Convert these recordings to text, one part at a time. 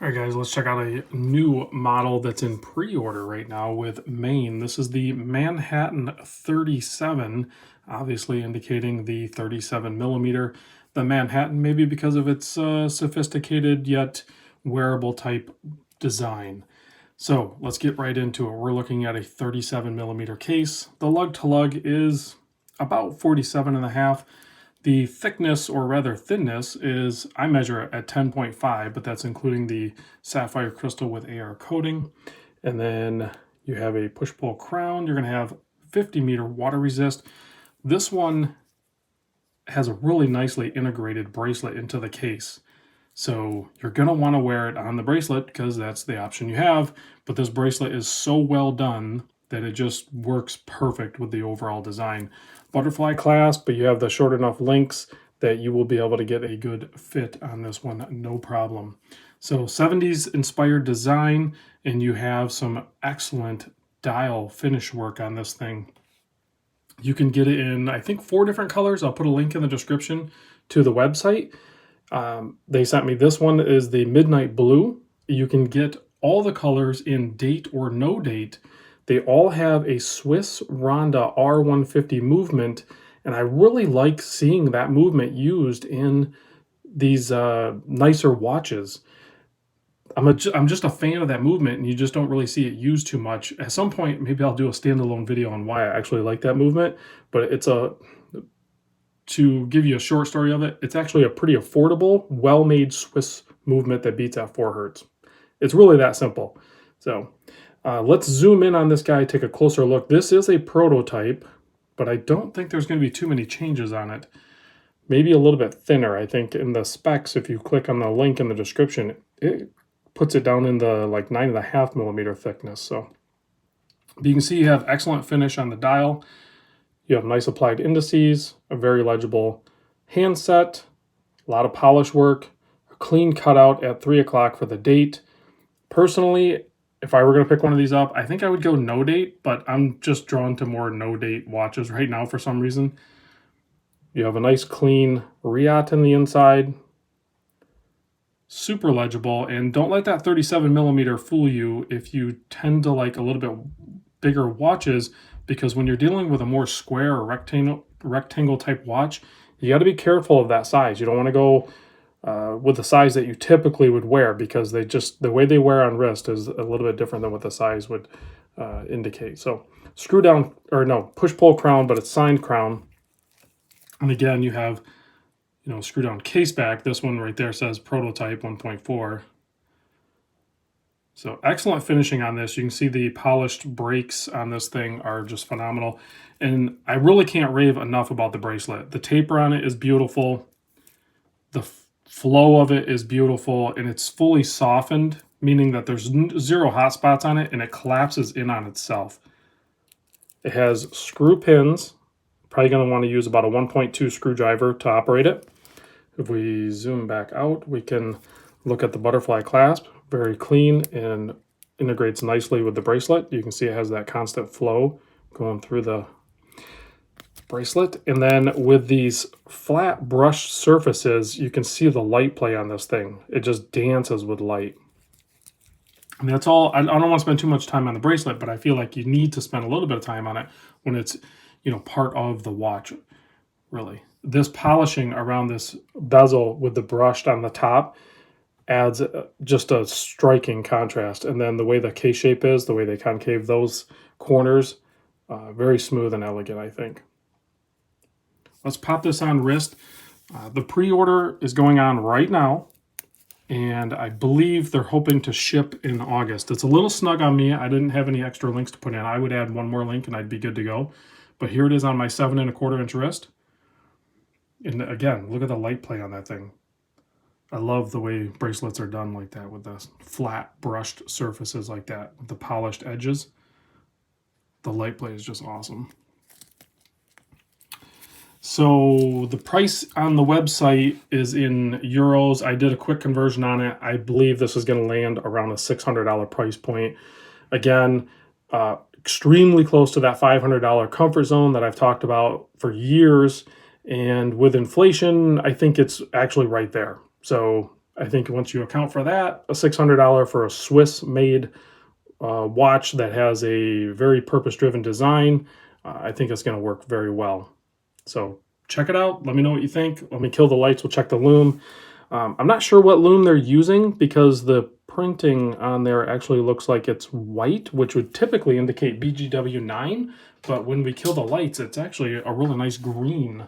All right, guys, let's check out a new model that's in pre-order right now with Maen. This is the Manhattan 37, obviously indicating the 37 millimeter. The Manhattan, maybe because of its sophisticated yet wearable type design. So let's get right into it. We're looking at a 37 millimeter case. The lug to lug is about 47 and a half. The thickness, or rather thinness, is, I measure it at 10.5, but that's including the sapphire crystal with AR coating. And then you have a push-pull crown. You're going to have 50-meter water resist. This one has a really nicely integrated bracelet into the case. So you're going to want to wear it on the bracelet because that's the option you have. But this bracelet is so well done that it just works perfect with the overall design. Butterfly clasp, but you have the short enough links that you will be able to get a good fit on this one, no problem. So 70s inspired design, and you have some excellent dial finish work on this thing. You can get it in, I think, 4 different colors. I'll put a link in the description to the website. They sent me this one is the midnight blue. You can get all the colors in date or no date. They all have a Swiss Ronda R150 movement, and I really like seeing that movement used in these nicer watches. I'm just a fan of that movement, and you just don't really see it used too much. At some point, maybe I'll do a standalone video on why I actually like that movement, but to give you a short story of it, it's actually a pretty affordable, well-made Swiss movement that beats at 4 hertz. It's really that simple. So let's zoom in on this guy, take a closer look. This is a prototype, but I don't think there's going to be too many changes on it. Maybe a little bit thinner. I think in the specs, if you click on the link in the description, it puts it down in the like 9.5 millimeter thickness. So but you can see you have excellent finish on the dial. You have nice applied indices, a very legible handset, a lot of polish work, a clean cutout at 3 o'clock for the date. Personally, if I were going to pick one of these up, I think I would go no date, but I'm just drawn to more no date watches right now for some reason. You have a nice clean Riot in the inside. Super legible, and don't let that 37 millimeter fool you if you tend to like a little bit bigger watches, because when you're dealing with a more square or rectangle type watch, you got to be careful of that size. You don't want to go with the size that you typically would wear, because the way they wear on wrist is a little bit different than what the size would indicate. So screw down, or no, push pull crown, but it's signed crown. And again, you have, screw down case back. This one right there says prototype 1.4. So excellent finishing on this. You can see the polished brakes on this thing are just phenomenal. And I really can't rave enough about the bracelet. The taper on it is beautiful. The flow of it is beautiful, and it's fully softened, meaning that there's 0 hot spots on it, and it collapses in on itself. It has screw pins. Probably going to want to use about a 1.2 screwdriver to operate it. If we zoom back out, we can look at the butterfly clasp. Very clean and integrates nicely with the bracelet. You can see it has that constant flow going through the bracelet. And then with these flat brushed surfaces, you can see the light play on this thing. It just dances with light. And that's all. I don't want to spend too much time on the bracelet, but I feel like you need to spend a little bit of time on it when it's, part of the watch, really. This polishing around this bezel with the brushed on the top adds just a striking contrast. And then the way the case shape is, the way they concave those corners, very smooth and elegant, I think. Let's pop this on wrist. The pre-order is going on right now, and I believe they're hoping to ship in August. It's a little snug on me. I didn't have any extra links to put in. I would add one more link and I'd be good to go. But here it is on my 7¼ inch wrist. And again, look at the light play on that thing. I love the way bracelets are done like that, with the flat brushed surfaces like that, with the polished edges. The light play is just awesome. So the price on the website is in euros. I did a quick conversion on it. I believe this is going to land around a $600 price point. Again, extremely close to that $500 comfort zone that I've talked about for years. And with inflation, I think it's actually right there. So I think once you account for that, a $600 for a Swiss-made watch that has a very purpose-driven design, I think it's going to work very well. So check it out. Let me know what you think. Let me kill the lights. We'll check the lume. I'm not sure what lume they're using because the printing on there actually looks like it's white, which would typically indicate BGW9. But when we kill the lights, it's actually a really nice green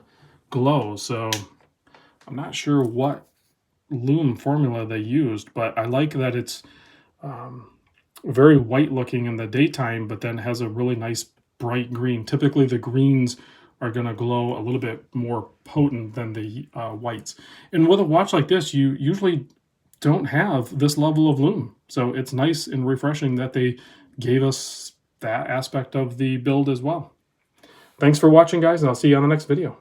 glow. So I'm not sure what lume formula they used, but I like that it's very white looking in the daytime, but then has a really nice bright green. Typically the greens are going to glow a little bit more potent than the whites. And with a watch like this, you usually don't have this level of lume. So it's nice and refreshing that they gave us that aspect of the build as well. Thanks for watching, guys, and I'll see you on the next video.